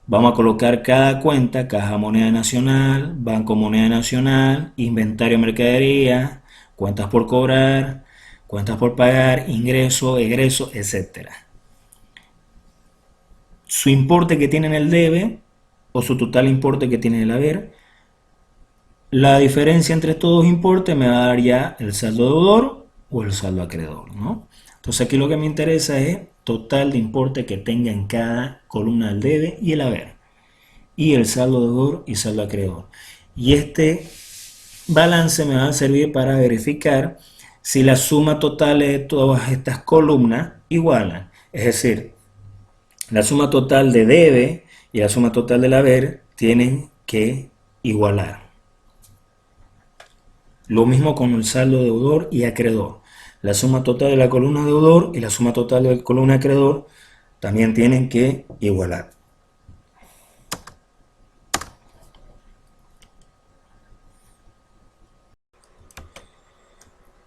vamos a colocar cada cuenta, caja moneda nacional, banco moneda nacional, inventario mercadería, cuentas por cobrar, cuentas por pagar, ingreso, egreso, etc. Su importe que tiene en el debe o su total importe que tiene en el haber. La diferencia entre estos dos importes me va a dar ya el saldo deudor o el saldo acreedor, ¿no? Entonces aquí lo que me interesa es total de importe que tenga en cada columna del debe y el haber. Y el saldo deudor y saldo acreedor. Y este balance me va a servir para verificar si la suma total de todas estas columnas igualan. Es decir, la suma total de debe y la suma total del haber tienen que igualar. Lo mismo con el saldo deudor y acreedor. La suma total de la columna deudor y la suma total de la columna acreedor también tienen que igualar.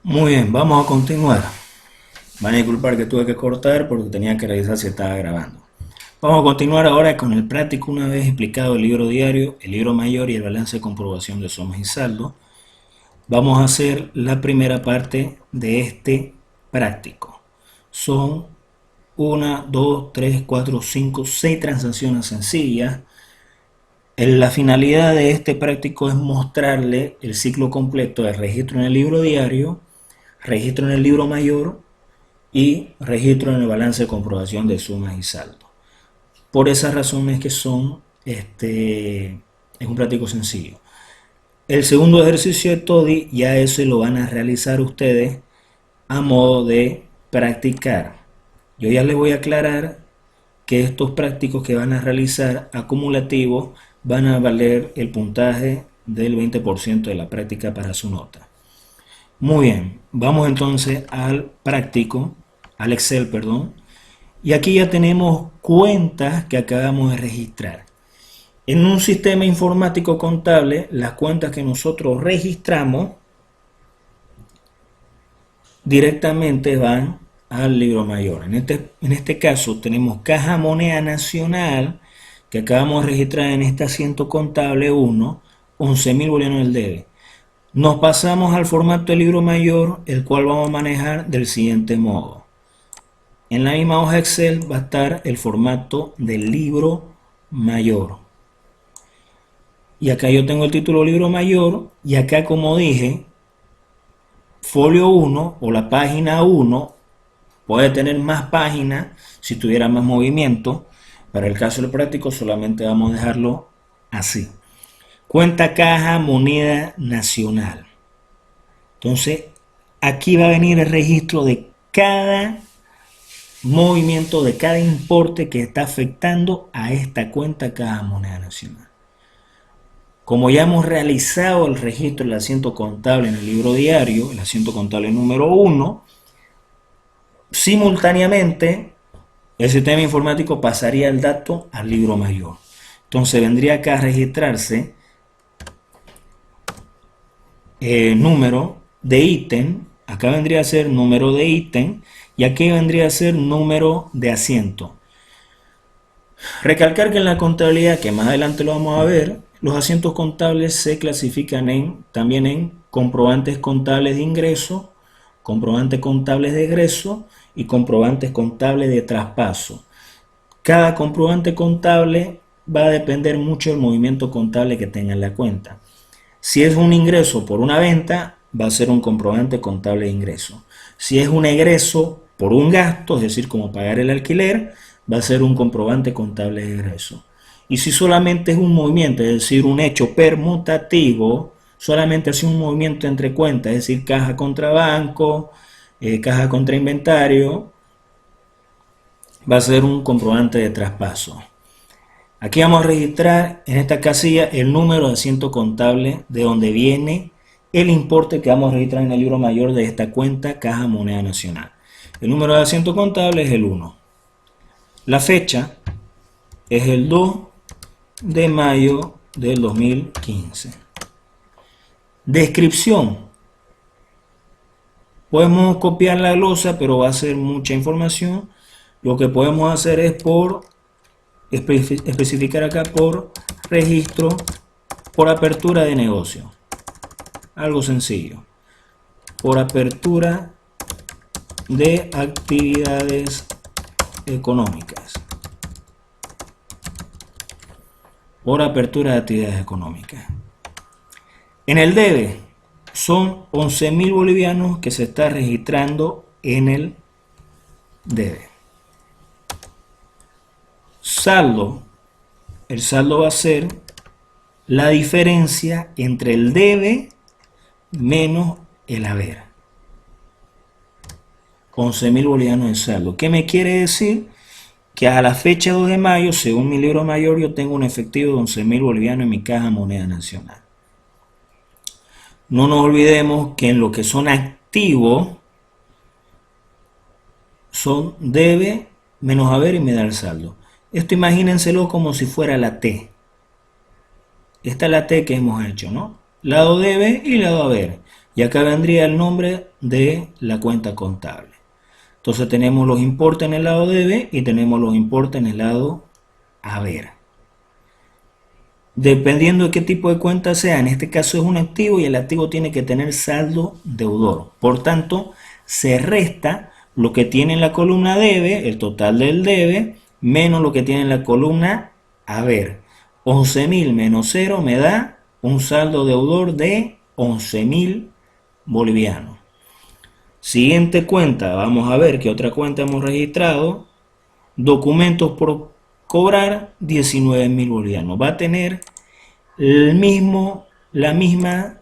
Muy bien, vamos a continuar. Van a disculpar que tuve que cortar porque tenía que revisar si estaba grabando. Vamos a continuar ahora con el práctico. Una vez explicado el libro diario, el libro mayor y el balance de comprobación de sumas y saldo, vamos a hacer la primera parte de este práctico. Son 1, 2, 3, 4, 5, 6 transacciones sencillas. La finalidad de este práctico es mostrarle el ciclo completo de registro en el libro diario, registro en el libro mayor y registro en el balance de comprobación de sumas y saldo. Por esas razones que es un práctico sencillo. El segundo ejercicio de TODI ya ese lo van a realizar ustedes a modo de practicar. Yo ya les voy a aclarar que estos prácticos que van a realizar acumulativos van a valer el puntaje del 20% de la práctica para su nota. Muy bien, vamos entonces al práctico, al Excel, perdón. Y aquí ya tenemos cuentas que acabamos de registrar. En un sistema informático contable, las cuentas que nosotros registramos directamente van al libro mayor. En este caso tenemos caja moneda nacional que acabamos de registrar en este asiento contable 1, 11.000 bolivianos del debe. Nos pasamos al formato del libro mayor, el cual vamos a manejar del siguiente modo. En la misma hoja Excel va a estar el formato del libro mayor. Y acá yo tengo el título libro mayor y acá, como dije, folio 1 o la página 1 puede tener más páginas si tuviera más movimiento. Para el caso del práctico solamente vamos a dejarlo así. Cuenta caja moneda nacional. Entonces aquí va a venir el registro de cada movimiento, de cada importe que está afectando a esta cuenta caja moneda nacional. Como ya hemos realizado el registro del asiento contable en el libro diario, el asiento contable número 1, simultáneamente el sistema informático pasaría el dato al libro mayor. Entonces vendría acá a registrarse número de ítem, acá vendría a ser número de ítem y aquí vendría a ser número de asiento. Recalcar que en la contabilidad, que más adelante lo vamos a ver, los asientos contables se clasifican también en comprobantes contables de ingreso, comprobantes contables de egreso y comprobantes contables de traspaso. Cada comprobante contable va a depender mucho del movimiento contable que tenga en la cuenta. Si es un ingreso por una venta, va a ser un comprobante contable de ingreso. Si es un egreso por un gasto, es decir, como pagar el alquiler, va a ser un comprobante contable de egreso. Y si solamente es un movimiento, es decir, un hecho permutativo, solamente es un movimiento entre cuentas, es decir, caja contra banco, caja contra inventario, va a ser un comprobante de traspaso. Aquí vamos a registrar en esta casilla el número de asiento contable de donde viene el importe que vamos a registrar en el libro mayor de esta cuenta Caja Moneda Nacional. El número de asiento contable es el 1. La fecha es el 2 de mayo del 2015. Descripción. Podemos copiar la glosa, pero va a ser mucha información. Lo que podemos hacer es especificar acá por registro por apertura de negocio. Algo sencillo. Por apertura de actividades económicas. Por apertura de actividades económicas. En el debe son 11.000 bolivianos que se está registrando en el debe. Saldo. El saldo va a ser la diferencia entre el debe menos el haber. 11.000 bolivianos de saldo. ¿Qué me quiere decir? Que a la fecha 2 de mayo, según mi libro mayor, yo tengo un efectivo de 11.000 bolivianos en mi caja moneda nacional. No nos olvidemos que en lo que son activos, son debe menos haber y me da el saldo. Esto imagínenselo como si fuera la T. Esta es la T que hemos hecho, ¿no? Lado debe y lado haber. Y acá vendría el nombre de la cuenta contable. Entonces tenemos los importes en el lado debe y tenemos los importes en el lado haber. Dependiendo de qué tipo de cuenta sea, en este caso es un activo y el activo tiene que tener saldo deudor. Por tanto, se resta lo que tiene en la columna debe, el total del debe, menos lo que tiene en la columna haber. 11.000 menos 0 me da un saldo deudor de 11.000 bolivianos. Siguiente cuenta, vamos a ver qué otra cuenta hemos registrado. Documentos por cobrar, 19.000 bolivianos. Va a tener la misma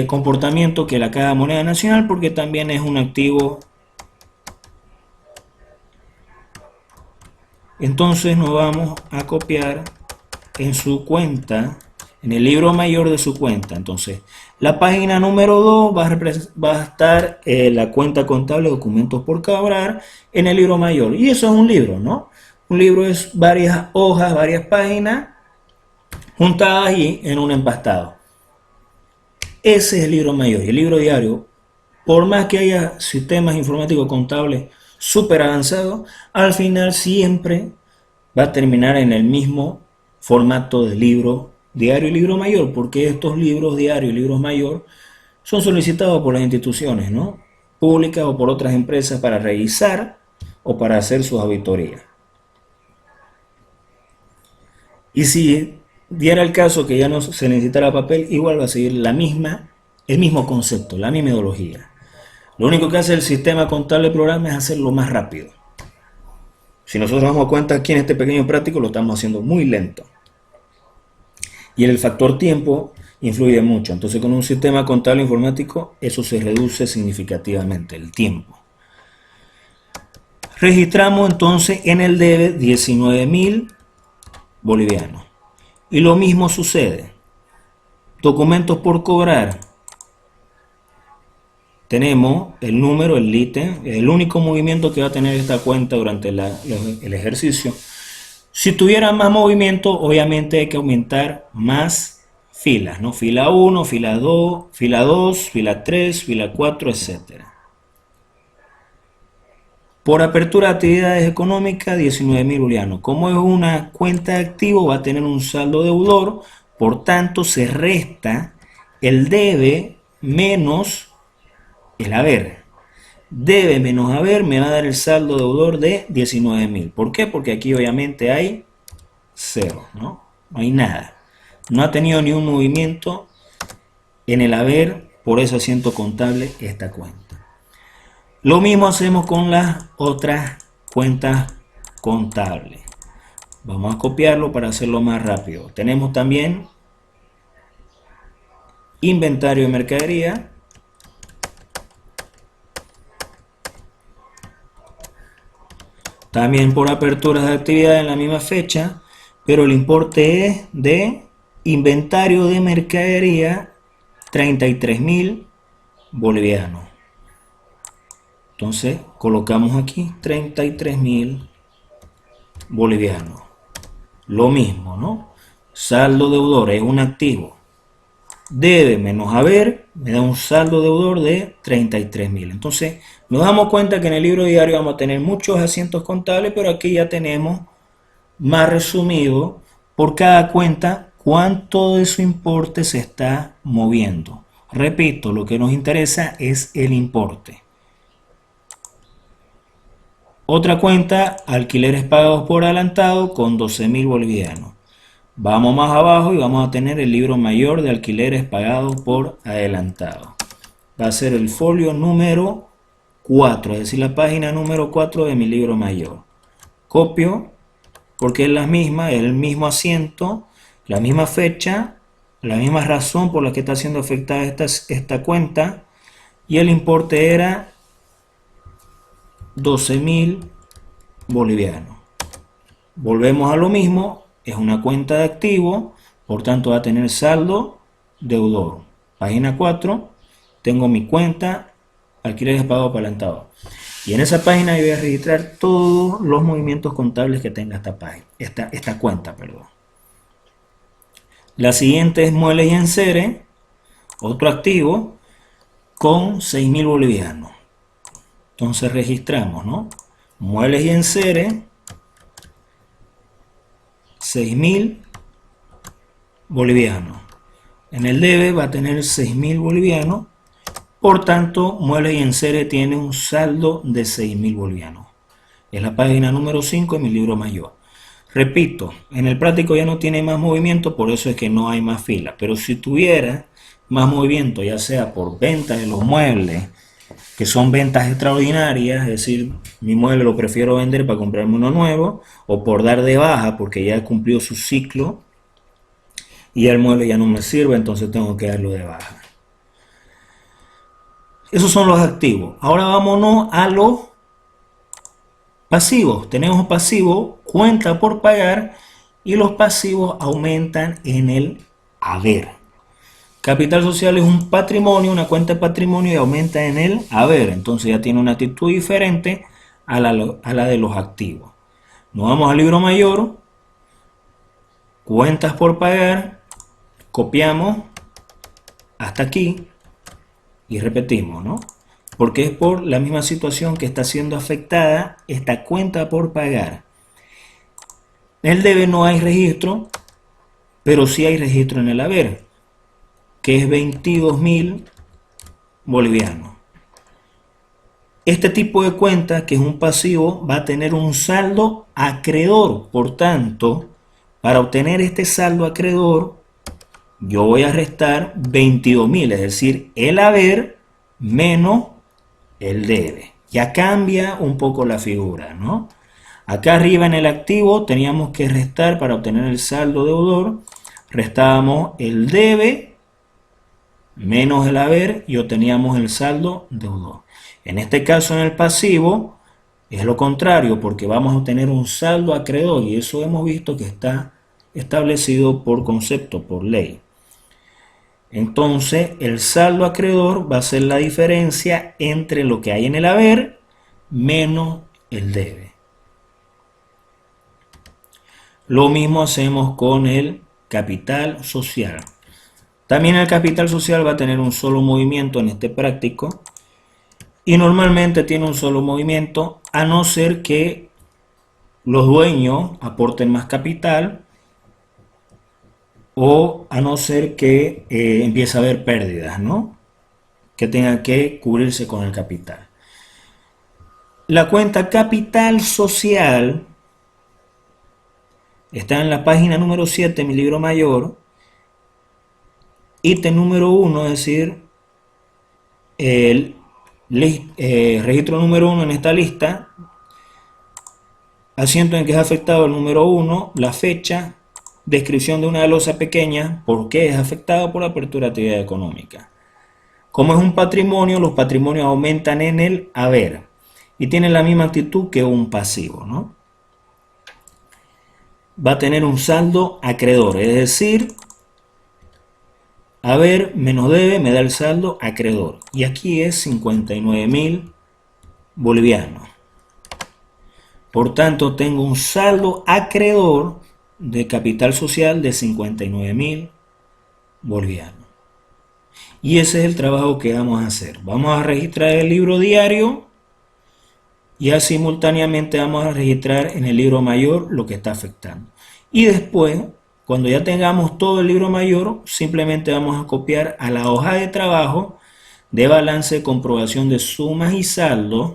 comportamiento que la Caja Moneda Nacional porque también es un activo. Entonces nos vamos a copiar en su cuenta, en el libro mayor de su cuenta. Entonces, la página número 2 va a estar la cuenta contable, documentos por cobrar, en el libro mayor. Y eso es un libro, ¿no? Un libro es varias hojas, varias páginas, juntadas y en un empastado. Ese es el libro mayor. Y el libro diario, por más que haya sistemas informáticos contables súper avanzados, al final siempre va a terminar en el mismo formato de libro diario y libro mayor, porque estos libros diario y libros mayor son solicitados por las instituciones, ¿no?, públicas o por otras empresas para revisar o para hacer sus auditorías. Y si diera el caso que ya no se necesitara papel, igual va a seguir el mismo concepto, la misma ideología. Lo único que hace el sistema contable programa es hacerlo más rápido. Si nosotros nos damos cuenta aquí en este pequeño práctico, lo estamos haciendo muy lento. Y el factor tiempo influye mucho. Entonces con un sistema contable informático eso se reduce significativamente, el tiempo. Registramos entonces en el debe 19.000 bolivianos. Y lo mismo sucede. Documentos por cobrar. Tenemos el número, el ítem, el único movimiento que va a tener esta cuenta durante el ejercicio. Si tuviera más movimiento, obviamente hay que aumentar más filas, ¿no? Fila 1, fila 2, fila 2, fila 3, fila 4, etc. Por apertura de actividades económicas, 19.000 booleanos. Como es una cuenta de activo, va a tener un saldo deudor, por tanto se resta el debe menos el haber. Debe menos haber me va a dar el saldo deudor de 19.000. ¿Por qué? Porque aquí obviamente hay 0, ¿no? No hay nada. No ha tenido ni un movimiento en el haber, por eso asiento contable esta cuenta. Lo mismo hacemos con las otras cuentas contables. Vamos a copiarlo para hacerlo más rápido. Tenemos también inventario de mercadería. También por aperturas de actividad en la misma fecha, pero el importe es de inventario de mercadería 33.000 bolivianos. Entonces colocamos aquí 33.000 bolivianos. Lo mismo, ¿no? Saldo deudor es un activo. Debe menos haber me da un saldo deudor de 33.000. Entonces nos damos cuenta que en el libro diario vamos a tener muchos asientos contables, pero aquí ya tenemos más resumido por cada cuenta cuánto de su importe se está moviendo. Repito, lo que nos interesa es el importe. Otra cuenta, alquileres pagados por adelantado con 12.000 bolivianos. Vamos más abajo y vamos a tener el libro mayor de alquileres pagados por adelantado. Va a ser el folio número 4, es decir, la página número 4 de mi libro mayor. Copio, porque es la misma, es el mismo asiento, la misma fecha, la misma razón por la que está siendo afectada esta cuenta, y el importe era 12.000 bolivianos. Volvemos a lo mismo, es una cuenta de activo, por tanto va a tener saldo deudor. Página 4, tengo mi cuenta, alquileres pagados por adelantado. Y en esa página yo voy a registrar todos los movimientos contables que tenga esta página, esta cuenta, perdón. La siguiente es muebles y enseres, otro activo, con 6.000 bolivianos. Entonces registramos, ¿no? Muebles y enseres, 6.000 bolivianos. En el debe va a tener 6.000 bolivianos. Por tanto, muebles y enseres tiene un saldo de 6.000 bolivianos. Es la página número 5 de mi libro mayor. Repito, en el práctico ya no tiene más movimiento, por eso es que no hay más fila. Pero si tuviera más movimiento, ya sea por venta de los muebles, que son ventas extraordinarias, es decir, mi mueble lo prefiero vender para comprarme uno nuevo, o por dar de baja porque ya cumplió su ciclo y el mueble ya no me sirve, entonces tengo que darlo de baja. Esos son los activos. Ahora vámonos a los pasivos. Tenemos pasivo, cuenta por pagar, y los pasivos aumentan en el haber. Capital social es un patrimonio, una cuenta de patrimonio, y aumenta en el haber. Entonces ya tiene una actitud diferente a la de los activos. Nos vamos al libro mayor, cuentas por pagar, copiamos hasta aquí y repetimos, ¿no? Porque es por la misma situación que está siendo afectada esta cuenta por pagar. En el debe no hay registro, pero sí hay registro en el haber, que es 22.000 bolivianos. Este tipo de cuenta, que es un pasivo, va a tener un saldo acreedor. Por tanto, para obtener este saldo acreedor, yo voy a restar 22.000, es decir, el haber menos el debe. Ya cambia un poco la figura, ¿no? Acá arriba en el activo teníamos que restar para obtener el saldo deudor. Restábamos el debe menos el haber y obteníamos el saldo deudor. En este caso, en el pasivo, es lo contrario, porque vamos a obtener un saldo acreedor, y eso hemos visto que está establecido por concepto, por ley. Entonces, el saldo acreedor va a ser la diferencia entre lo que hay en el haber menos el debe. Lo mismo hacemos con el capital social. También el capital social va a tener un solo movimiento en este práctico y normalmente tiene un solo movimiento a no ser que los dueños aporten más capital o a no ser que empiece a haber pérdidas, ¿no? Que tengan que cubrirse con el capital. La cuenta capital social está en la página número 7 de mi libro mayor, ítem número 1, es decir, el registro número 1 en esta lista, asiento en que es afectado el número 1, la fecha, descripción de una losa pequeña, por qué es afectado por la apertura de actividad económica. Como es un patrimonio, los patrimonios aumentan en el haber y tienen la misma actitud que un pasivo, ¿no? Va a tener un saldo acreedor, es decir, haber menos debe me da el saldo acreedor. Y aquí es 59.000 bolivianos. Por tanto, tengo un saldo acreedor de capital social de 59.000 bolivianos. Y ese es el trabajo que vamos a hacer. Vamos a registrar el libro diario y simultáneamente vamos a registrar en el libro mayor lo que está afectando. Y después, cuando ya tengamos todo el libro mayor, simplemente vamos a copiar a la hoja de trabajo de balance de comprobación de sumas y saldos.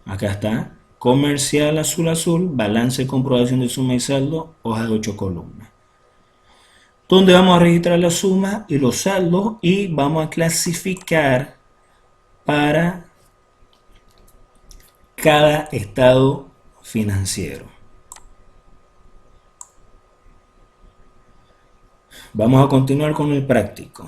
Acá está, comercial azul azul, balance de comprobación de suma y saldo, hoja de 8 columnas. Donde vamos a registrar la suma y los saldos y vamos a clasificar para cada estado financiero. Vamos a continuar con el práctico.